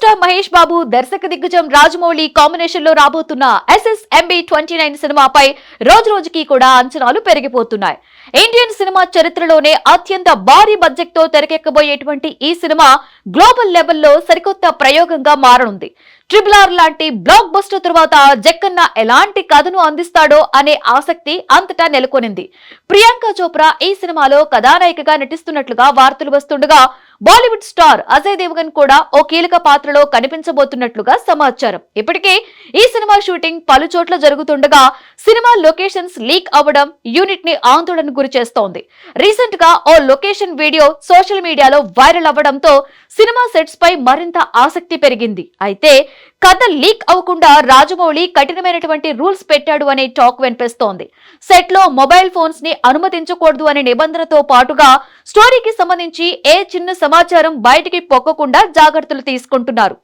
Star Mahesh Babu దర్శక దిగ్గజం Rajamouli combination లో రాబోతున్న SSMB 29 సినిమాపై రోజు రోజుకి కూడా అంచనాలు పెరిగిపోతున్నాయి. ఇండియన్ సినిమా చరిత్రలోనే అత్యంత భారీ బడ్జెట్ తో తెరకెక్కబోయేటువంటి ఈ సినిమా గ్లోబల్ లెవెల్లో సరికొత్త ప్రయోగంగా మారనుంది. RRR లాంటి బ్లాక్ బస్టర్ తర్వాత జక్కన్న ఎలాంటి కథను అందిస్తాడో అనే ఆసక్తి అంతటా నెలకొనింది. ప్రియాంక చోప్రా ఈ సినిమాలో కథానాయికగా నటిస్తున్నట్లుగా వార్తలు వస్తుండగా బాలీవుడ్ స్టార్ అజయ్ దేవగన్ కూడా ఓ కీలక పాత్రలో కనిపించబోతున్నట్లుగా సమాచారం. ఇప్పటికే ఈ సినిమా షూటింగ్ పలు చోట్ల జరుగుతుండగా సినిమా లొకేషన్స్ లీక్ అవ్వడం యూనిట్ ని ఆందోళనకు గురి చేస్తోంది. రీసెంట్ గా ఓ లొకేషన్ వీడియో సోషల్ మీడియాలో వైరల్ అవ్వడంతో సినిమా సెట్స్ పై మరింత ఆసక్తి పెరిగింది. అయితే కథ లీక్ అవ్వకుండా రాజమౌళి కఠినమైనటువంటి రూల్స్ పెట్టాడు అనే టాక్ వినిపిస్తోంది. సెట్ లో మొబైల్ ఫోన్స్ ని అనుమతించకూడదు అనే నిబంధనతో పాటుగా స్టోరీకి సంబంధించి ఏ చిన్న సమాచారం బయటికి పొక్కకుండా జాగ్రత్తలు తీసుకుంటున్నారు.